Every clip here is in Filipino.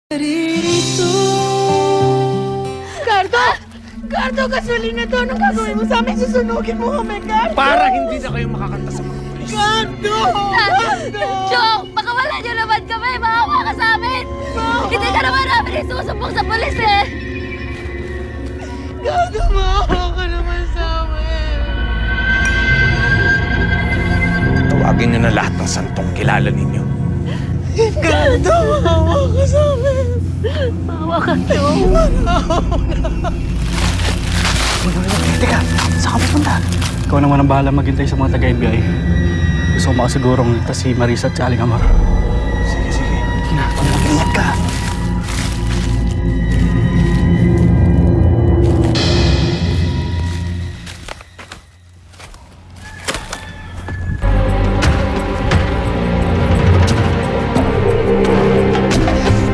Ririto. Cardo! Cardo, gasolina to. Anong gagawin mo sa amin? Susunugin mo kami, Cardo! Para hindi na kayo makakanta sa mga pulis. Cardo! Cardo! Chong! Baka wala niyo naman kami! Maawa ka sa amin! Hindi ka naman namin isusumbong sa pulis eh! Cardo, maawa ka naman sa amin! Tawagin niyo na lahat ng santong kilala ninyo. Cardo, maawa ka sa amin! Maawa ka, Chong! Teka, saan ka pupunta? Ikaw naman ang bahala maghintay sa mga taga-FBI. Gusto ko makasigurong ligtas si Marisa at si Aling Amar. Sige, sige. Tina, ingat ka.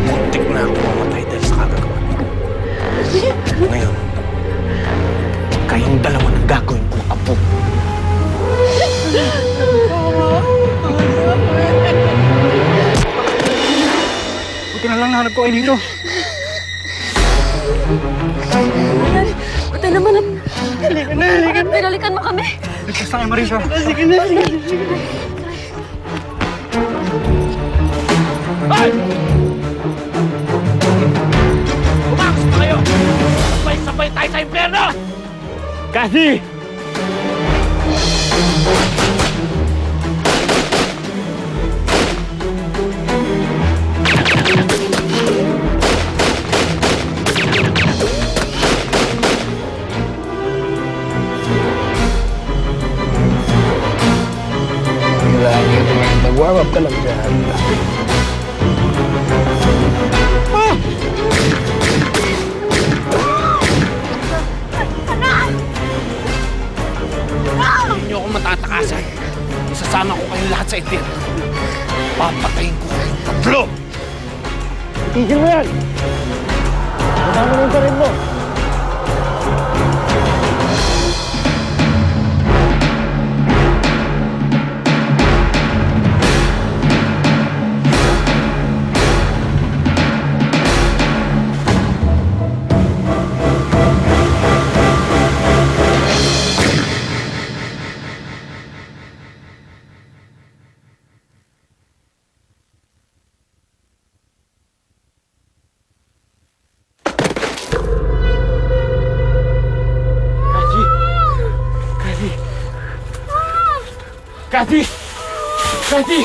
Muntik na ako mamatay dahil sa kagagawa niyo. Ngayon, kayong dalawa ng gagawin kong apo. Buti na lang nahanap ko kayo dito. Buti naman at... Pinalikan mo kami! Ligtas na kayo, Marisa. Hoy! Bumakas pa kayo! Sabay-sabay tayo sa impyerno! Kasi! Mag-warm up ka lang dyan. Hindi niyo ako matatakasan. Isasama ko kayong lahat sa impyerno. Papatayin ko kayong tatlo! Tigil mo yan! Kasama mo yung rin mo. Kathy! Kathy! Kathy!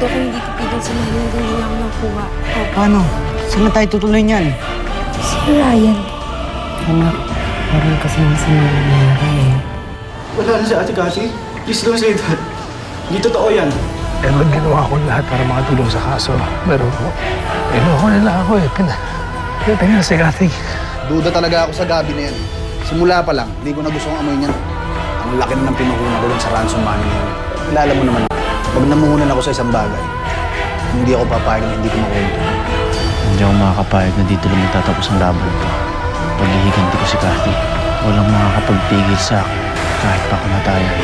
Sigurado ko hindi titigil si Manny hanggang hindi ako nakuha. Paano? Saan na tayo tutuloy niyan? Si Ryan. Anak, meron kasi masama nangyari eh. Wala na si Ate Cassie. Please don't say that. Hindi totoo yan. Eh, ginawa ko lahat para makatulong sa kaso. Pero, ko nila ako eh. Pinatay si Kathy. Duda talaga ako sa gabi na yan. Simula pa lang, hindi ko na gustong amoy niyan. Ang laki na ng pinukunan ko dun sa ransom money na yun. Kilala mo naman, pag namuhunan ako sa isang bagay, hindi ako papayag na hindi ko makuha. Hindi ako makakapayag na dito lang magtatapos ang laban ko. Paghihiganti ko si Kathy, walang makakapagpigil sa akin kahit pa kamatayan.